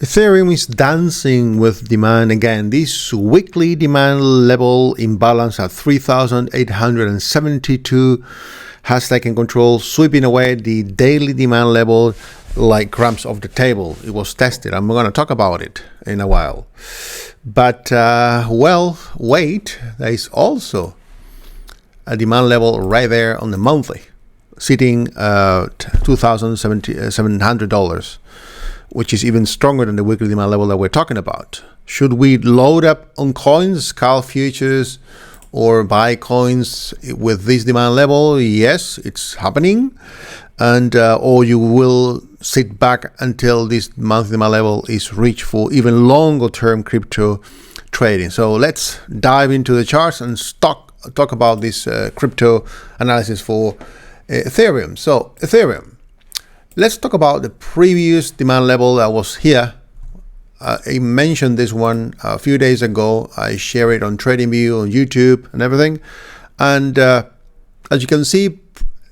Ethereum is dancing with demand again. This weekly demand level imbalance at 3,872 has taken control, sweeping away the daily demand level like crumbs off the table. It was tested. I'm going to talk about it in a while. But, well, wait, there is also a demand level right there on the monthly, sitting at $2,700. Which is even stronger than the weekly demand level that we're talking about. Should we load up on coins, scalp futures, or buy coins with this demand level? Yes, it's happening. And or you will sit back until this monthly demand level is reached for even longer term crypto trading. So let's dive into the charts and talk about this crypto analysis for Ethereum. So Ethereum. Let's talk about the previous demand level that was here. I mentioned this one a few days ago. I share it on TradingView, on YouTube and everything. And as you can see,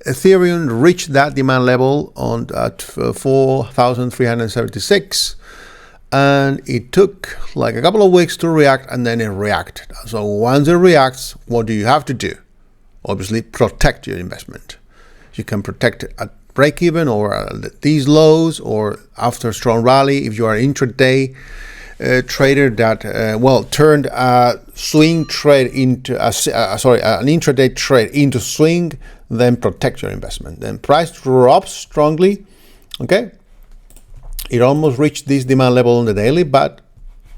Ethereum reached that demand level at 4,376. And it took like a couple of weeks to react, and then it reacted. So once it reacts, what do you have to do? Obviously, protect your investment. You can protect it at break even or at these lows or after a strong rally. If you are an intraday trader that turned a swing trade into an intraday trade into swing, then protect your investment. Then price drops strongly. Okay, it almost reached this demand level on the daily, but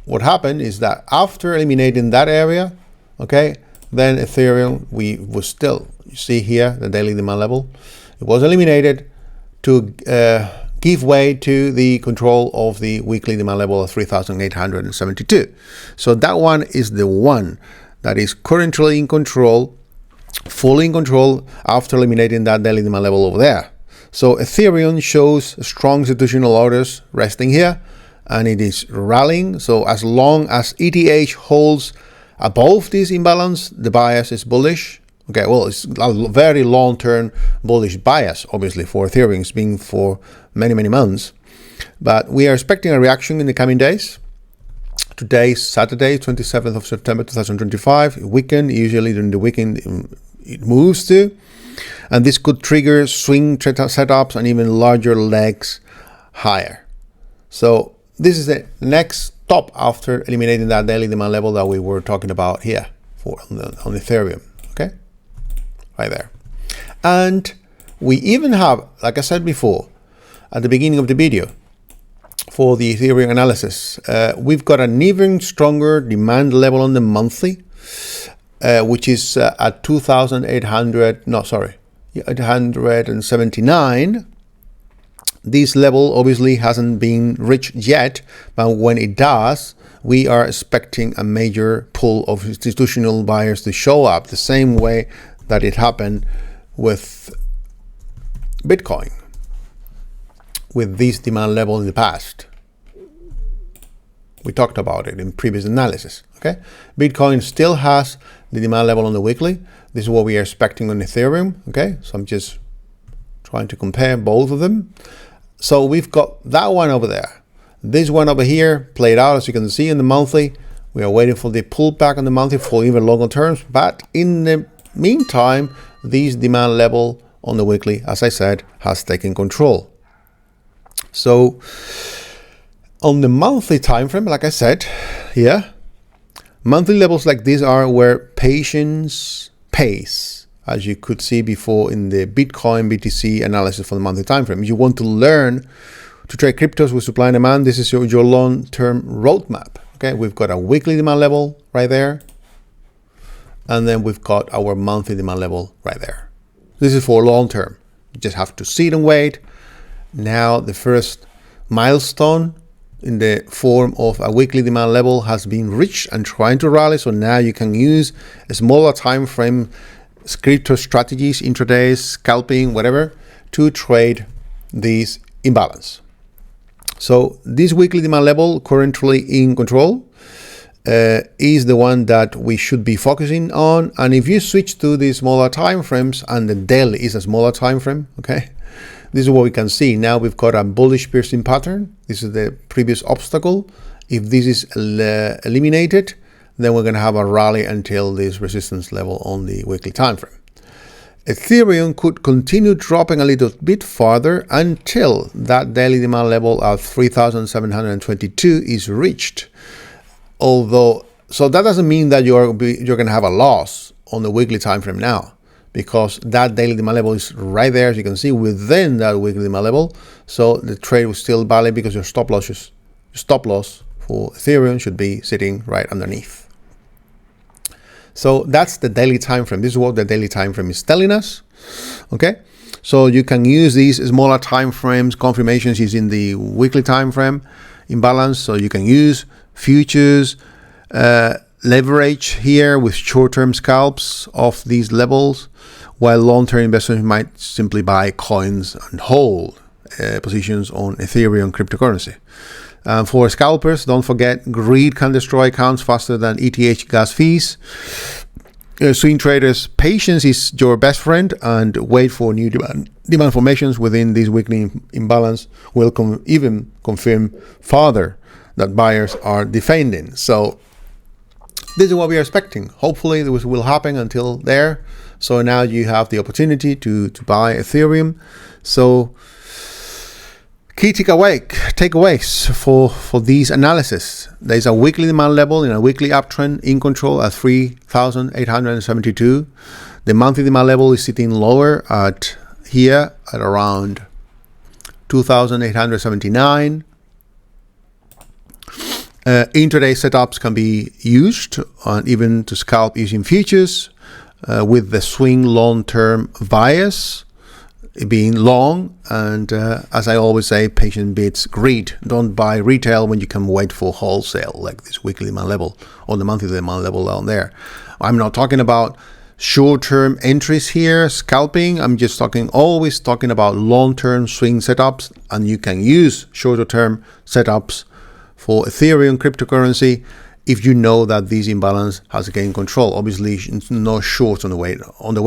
what happened is that after eliminating that area, okay, then Ethereum was still, you see here the daily demand level. It was eliminated to give way to the control of the weekly demand level of 3,872. So that one is the one that is currently in control, fully in control after eliminating that daily demand level over there. So Ethereum shows strong institutional orders resting here, and it is rallying. So as long as ETH holds above this imbalance, the bias is bullish. Okay, well, it's a very long-term bullish bias, obviously, for Ethereum. It's been for many, many months. But we are expecting a reaction in the coming days. Today is Saturday, 27th of September, 2025. Weekend, usually during the weekend, it moves to. And this could trigger swing setups and even larger legs higher. So this is the next stop after eliminating that daily demand level that we were talking about here on Ethereum. Okay, right there. And we even have, like I said before at the beginning of the video, for the Ethereum analysis, we've got an even stronger demand level on the monthly, which is at 879. This level obviously hasn't been reached yet, but when it does, we are expecting a major pull of institutional buyers to show up the same way that it happened with Bitcoin, with this demand level in the past. We talked about it in previous analysis. Okay, Bitcoin still has the demand level on the weekly. This is what we are expecting on Ethereum. Okay, so I'm just trying to compare both of them. So we've got that one over there. This one over here played out, as you can see, in the monthly. We are waiting for the pullback on the monthly for even longer terms. But in the meantime, this demand level on the weekly, as I said, has taken control. So on the monthly time frame, like I said, yeah, monthly levels like these are where patience pays, as you could see before in the Bitcoin BTC analysis for the monthly time frame. If you want to learn to trade cryptos with supply and demand, this is your long-term roadmap. Okay, we've got a weekly demand level right there, and then we've got our monthly demand level right there. This is for long term. You just have to sit and wait. Now the first milestone in the form of a weekly demand level has been reached and trying to rally. So now you can use a smaller time frame crypto strategies, intradays, scalping, whatever, to trade this imbalance. So this weekly demand level currently in control is the one that we should be focusing on. And if you switch to the smaller time frames, and the daily is a smaller time frame, okay, This is what we can see. Now we've got a bullish piercing pattern. This is the previous obstacle. If this is eliminated, then we're going to have a rally until this resistance level on the weekly time frame. Ethereum could continue dropping a little bit farther until that daily demand level of 3,722 is reached. Although, so that doesn't mean that you're going to have a loss on the weekly time frame now, because that daily demand level is right there, as you can see, within that weekly demand level. So the trade will still valid because your stop loss for Ethereum should be sitting right underneath. So that's the daily time frame. This is what the daily time frame is telling us. Okay, so you can use these smaller time frames confirmations using the weekly time frame imbalance. So you can use futures, leverage here with short-term scalps of these levels, while long-term investors might simply buy coins and hold positions on Ethereum cryptocurrency. For scalpers, don't forget, greed can destroy accounts faster than ETH gas fees. Swing traders, patience is your best friend, and wait for new demand formations within this weekly imbalance will even confirm further that buyers are defending. So this is what we are expecting. Hopefully this will happen until there. So now you have the opportunity to buy Ethereum. So key takeaways for these analysis. There's a weekly demand level in a weekly uptrend in control at 3,872. The monthly demand level is sitting lower at around 2,879. Intraday setups can be used even to scalp using futures with the swing long-term bias being long, and as I always say, patience beats greed. Don't buy retail when you can wait for wholesale, like this weekly demand level or the monthly demand level down there. I'm not talking about short-term entries here, scalping. I'm just always talking about long-term swing setups, and you can use shorter-term setups for Ethereum cryptocurrency if you know that this imbalance has gained control. Obviously, no shorts on the way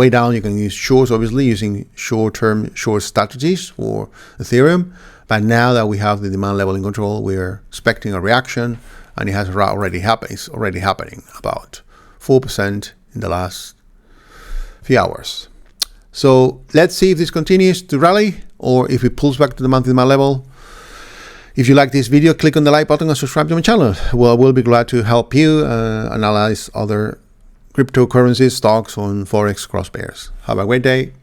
down. You can use shorts, obviously, using short strategies for Ethereum. But now that we have the demand level in control, we're expecting a reaction, and it has already happened. It's already happening, about 4% in the last few hours. So let's see if this continues to rally or if it pulls back to the monthly demand level. If you like this video, click on the like button and subscribe to my channel. Well, we'll be glad to help you analyze other cryptocurrencies, stocks, on Forex cross pairs. Have a great day.